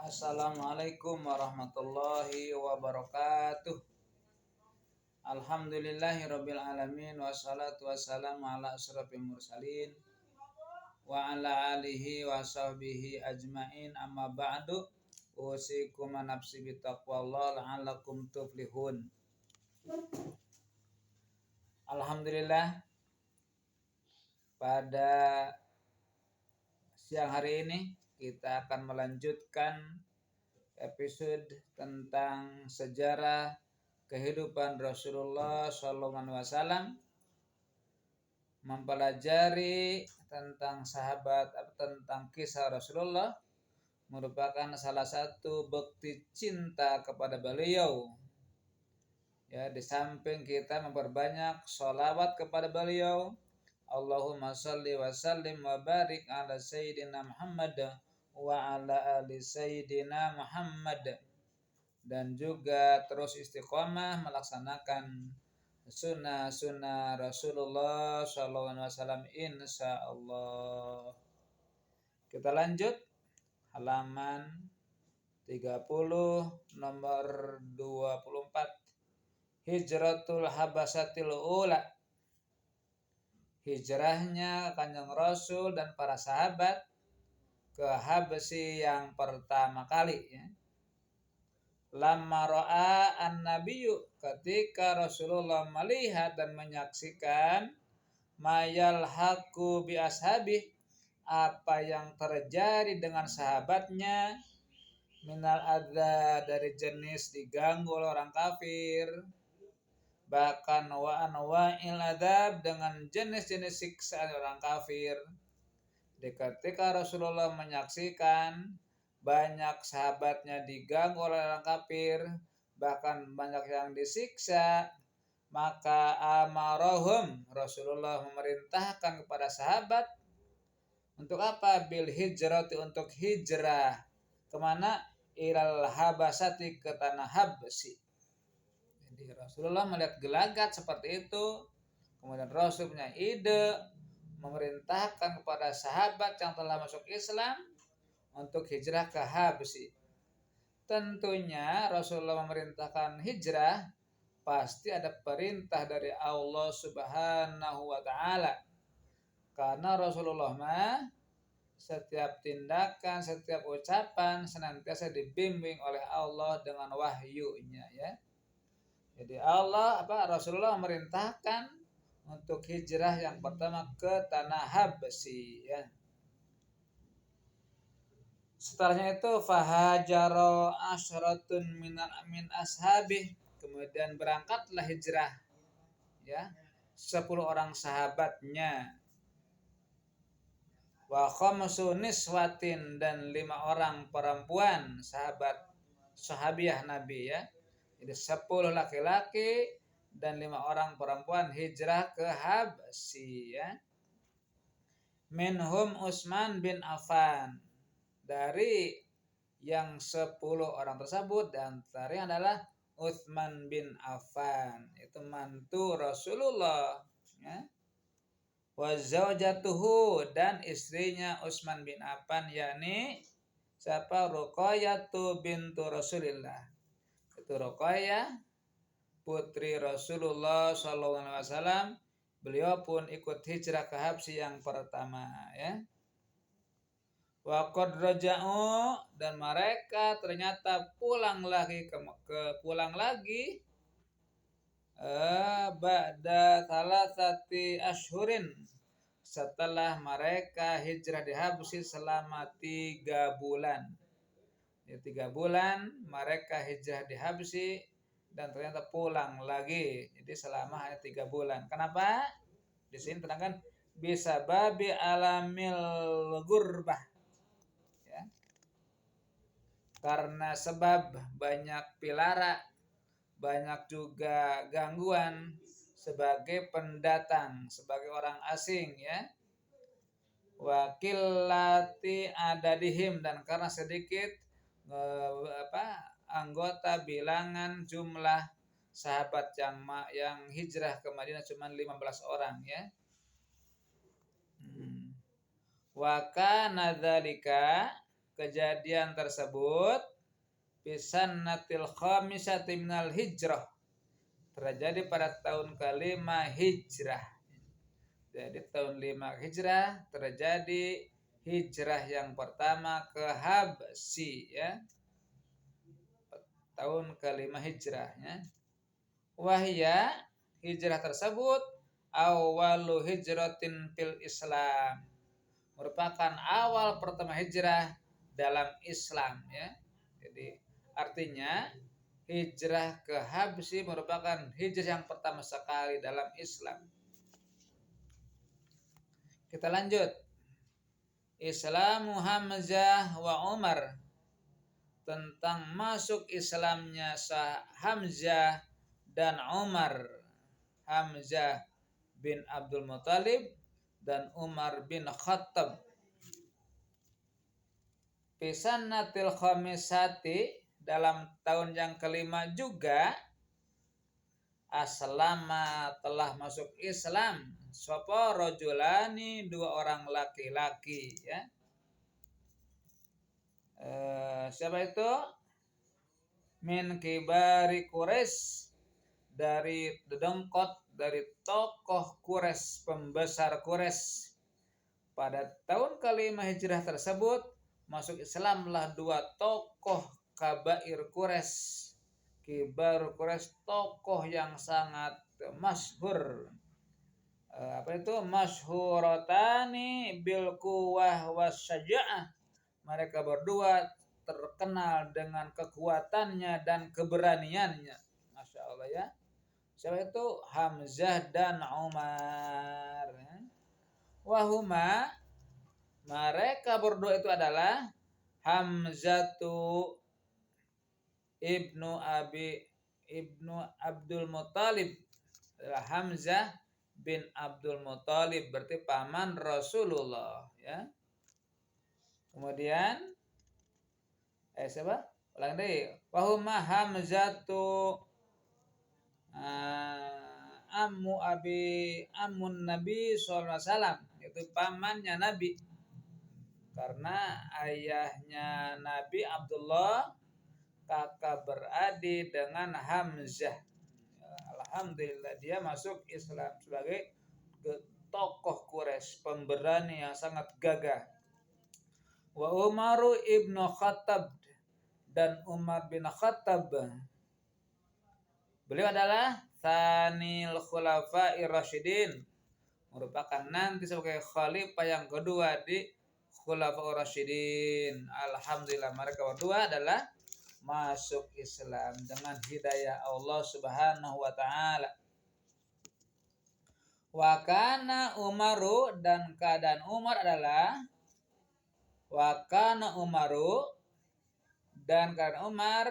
Assalamualaikum warahmatullahi wabarakatuh. Alhamdulillahirabbil alamin wassalatu wassalamu ala asyrafil mursalin wa ala alihi wa sahbihi ajmain amma ba'du. Usikum nafsi bittaqwallah la'allakum tuflihun. Alhamdulillah, pada siang hari ini kita akan melanjutkan episode tentang sejarah kehidupan Rasulullah SAW, mempelajari tentang sahabat atau tentang kisah Rasulullah merupakan salah satu bukti cinta kepada beliau. Ya, di samping kita memperbanyak sholawat kepada beliau, Allahumma sholli wa sallim wa barik ala sayyidina Muhammad wa ala ali sayyidina Muhammad, dan juga terus istiqomah melaksanakan sunnah-sunnah Rasulullah SAW insyaallah. Kita lanjut halaman 30 nomor 24. Hijratul Habasatil Ula. Hijrahnya Kanjeng Rasul dan para sahabat ke Habasyi yang pertama kali, ya. Lamma ra'a an-nabiyyu, ketika Rasulullah melihat dan menyaksikan mayal haqqu bi ashabih, apa yang terjadi dengan sahabatnya, minal adza, dari jenis diganggu oleh orang kafir, bahkan wa anwa'il adzab, dengan jenis-jenis siksaan orang kafir. Ketika Rasulullah menyaksikan banyak sahabatnya diganggu oleh orang kafir, bahkan banyak yang disiksa, maka amarahum, Rasulullah memerintahkan kepada sahabat untuk apa? Bil hijrati, untuk hijrah. Kemana? Ilal habasati, ke tanah Habasyi. Jadi Rasulullah melihat gelagat seperti itu, kemudian Rasul punya ide memerintahkan kepada sahabat yang telah masuk Islam untuk hijrah ke Habasyi. Tentunya Rasulullah memerintahkan hijrah, pasti ada perintah dari Allah Subhanahu wa ta'ala. Karena Rasulullah mah setiap tindakan, setiap ucapan senantiasa dibimbing oleh Allah dengan wahyunya, ya. Jadi Rasulullah memerintahkan untuk hijrah yang pertama ke tanah Habasyi, ya. Setelahnya itu fahajaro asyaratun min ashabih, kemudian berangkatlah hijrah, ya, 10 orang sahabatnya. Wa khamsu niswatin, dan 5 orang perempuan sahabiah Nabi, ya. Jadi 10 laki-laki dan 5 orang perempuan hijrah ke Habasyi, ya. Minhum Utsman bin Affan, dari yang 10 orang tersebut dan antaranya adalah Utsman bin Affan, itu mantu Rasulullah, ya. Wa zaujatuhu, dan istrinya Utsman bin Affan, yakni siapa? Ruqayyah bintu Rasulillah. Itu Ruqayyah putri Rasulullah SAW. Beliau pun ikut hijrah ke Habasyi yang pertama, ya. Wa qad raja'u, dan mereka ternyata pulang lagi ba'da thalathati ashhurin, setelah mereka hijrah di Habasyi selama 3 bulan. Ya, 3 bulan mereka hijrah di Habasyi dan ternyata pulang lagi. Jadi selama hanya 3 bulan. Kenapa? Di sini terangkan bisa babi alamil gurbah, ya. Karena sebab banyak pilara, banyak juga gangguan sebagai pendatang, sebagai orang asing, ya. Wakilati adadihim, dan karena sedikit anggota bilangan jumlah sahabat yang hijrah ke Madinah cuma 15 orang, ya. Wa kana dzalika, kejadian tersebut bisannatil khamisati minal hijrah, terjadi pada tahun ke-5 Hijrah. Jadi tahun 5 Hijrah terjadi hijrah yang pertama ke Habsyi ya. Tahun ke-5 Hijrah ya. Wahya hijrah tersebut awalu hijratin fil Islam, merupakan awal pertama hijrah dalam Islam ya. Jadi artinya hijrah ke Habsyi merupakan hijrah yang pertama sekali dalam Islam. Kita lanjut. Islamu Hamzah wa Umar, tentang masuk Islamnya Hamzah dan Umar. Hamzah bin Abdul Muthalib dan Umar bin Khattab. Fisanatil khamisati, dalam tahun yang ke-5 juga aslama, telah masuk Islam, sapa rajulani, 2 orang laki-laki ya. Siapa itu? Min kibari Quraisy, dari dedengkot, dari tokoh Quraisy, pembesar Quraisy. Pada tahun ke-5 hijrah tersebut masuk Islamlah 2 tokoh kabair Quraisy, kibar Quraisy, tokoh yang sangat masyhur. Masyhuratani bil quwwah wasyaja'ah, mereka berdua terkenal dengan kekuatannya dan keberaniannya. Masya Allah ya. Siapa itu? Hamzah dan Umar. Wahuma, mereka berdua itu adalah Hamzatu ibnu Abdul Muthalib, adalah Hamzah bin Abdul Muthalib, berarti paman Rasulullah ya. Kemudian siapa? Ulang deh. Wahuma Hamzatu ammun Nabi sallallahu alaihi wasallam, itu pamannya Nabi. Karena ayahnya Nabi Abdullah kakak beradik dengan Hamzah. Alhamdulillah dia masuk Islam sebagai tokoh Quraisy, pemberani yang sangat gagah. Wa Umaru ibnu Khattab, dan Umar bin Khattab, beliau adalah Tsanil Khulafa'ir Rasyidin, merupakan nanti sebagai khalifah yang kedua di Khulafa'ur Rasyidin. Alhamdulillah mereka berdua adalah masuk Islam dengan hidayah Allah Subhanahu wa taala. Wa kana Umaru, dan keadaan Umar adalah dan keadaan Umar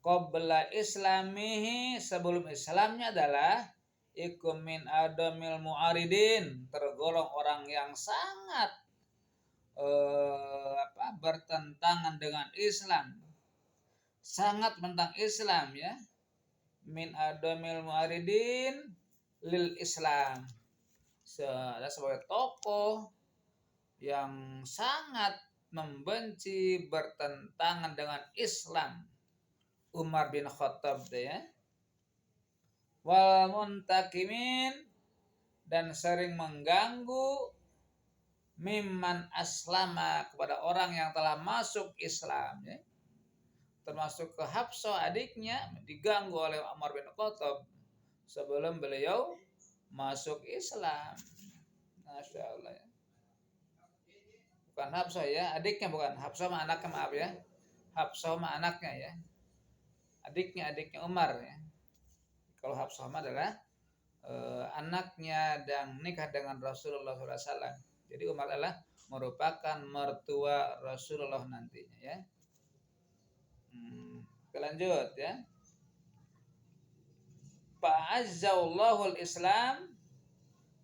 qabla islamihi, sebelum Islamnya adalah ikum min adamil mu'aridin, tergolong orang yang sangat bertentangan dengan Islam, sangat menentang Islam ya. Min adamil mu'aridin lil Islam, sebagai tokoh yang sangat membenci, bertentangan dengan Islam, Umar bin Khattab ya. Wal muntakimin, dan sering mengganggu mimman aslama, kepada orang yang telah masuk Islam ya. Termasuk ke Hafsah adiknya diganggu oleh Umar bin Khattab sebelum beliau masuk Islam. Masya Allah ya. Bukan Hafsah ya, adiknya, bukan Hafsah mah anaknya, maaf ya. Hafsah mah anaknya ya. Adiknya Umar ya. Kalau Hafsah mah adalah anaknya dan nikah dengan Rasulullah SAW. Jadi Umar adalah merupakan mertua Rasulullah nantinya ya. Kita lanjut ya. Fa'azzallahul Islam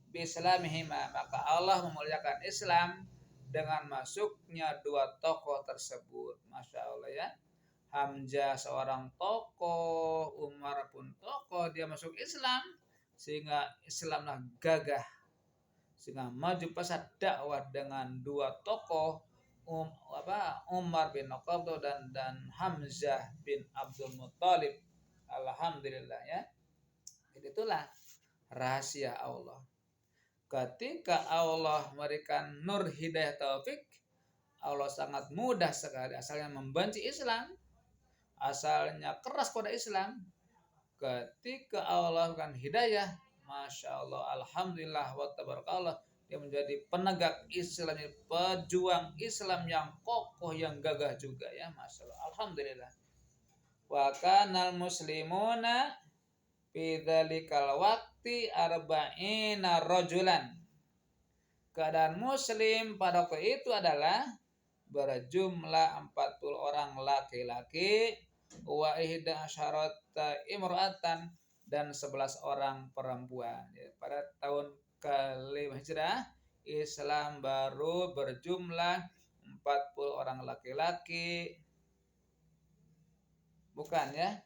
bi-islamihima, maka Allah memuliakan Islam dengan masuknya 2 tokoh tersebut. Masya Allah ya. Hamzah seorang tokoh, Umar pun tokoh, dia masuk Islam sehingga Islamlah gagah, sehingga maju pesat dakwah dengan 2 tokoh Umar bin Khattab dan Hamzah bin Abdul Muthalib. Alhamdulillah ya. Itulah rahasia Allah. Ketika Allah memberikan nur hidayah taufik, Allah sangat mudah sekali asalnya membenci Islam, asalnya keras pada Islam. Ketika Allah berikan hidayah, masya Allah, alhamdulillah wa tabarakallah, dia menjadi penegak Islam, pejuang Islam yang kokoh, yang gagah juga ya, masya Allah, alhamdulillah. Wa kanal muslimuna fi dzalikal waqti arba'ina rajulan. Keadaan muslim pada waktu itu adalah berjumlah 40 orang laki-laki wa ihda asyarata imra'atan dan 11 orang perempuan. Pada tahun ke-5 Hijrah, Islam baru berjumlah 40 orang laki-laki. Bukan ya.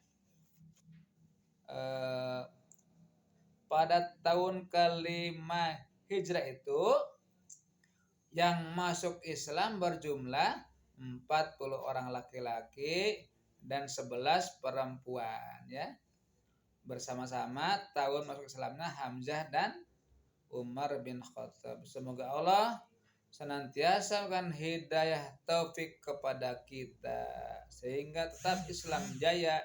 Pada tahun ke-5 Hijrah itu yang masuk Islam berjumlah 40 orang laki-laki dan 11 perempuan ya. Bersama-sama tahun masuk Islamnya Hamzah dan Umar bin Khattab. Semoga Allah senantiasa memberikan hidayah taufik kepada kita sehingga tetap Islam jaya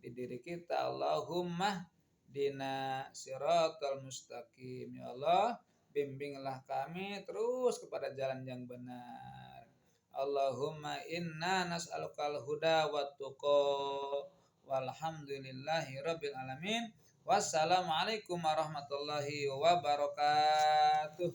di diri kita. Allahumma dina siratal mustaqim. Ya Allah, bimbinglah kami terus kepada jalan yang benar. Allahumma inna nas'alukal huda wa tuqa. Walhamdulillahi rabbil alamin. Wassalamualaikum warahmatullahi wabarakatuh.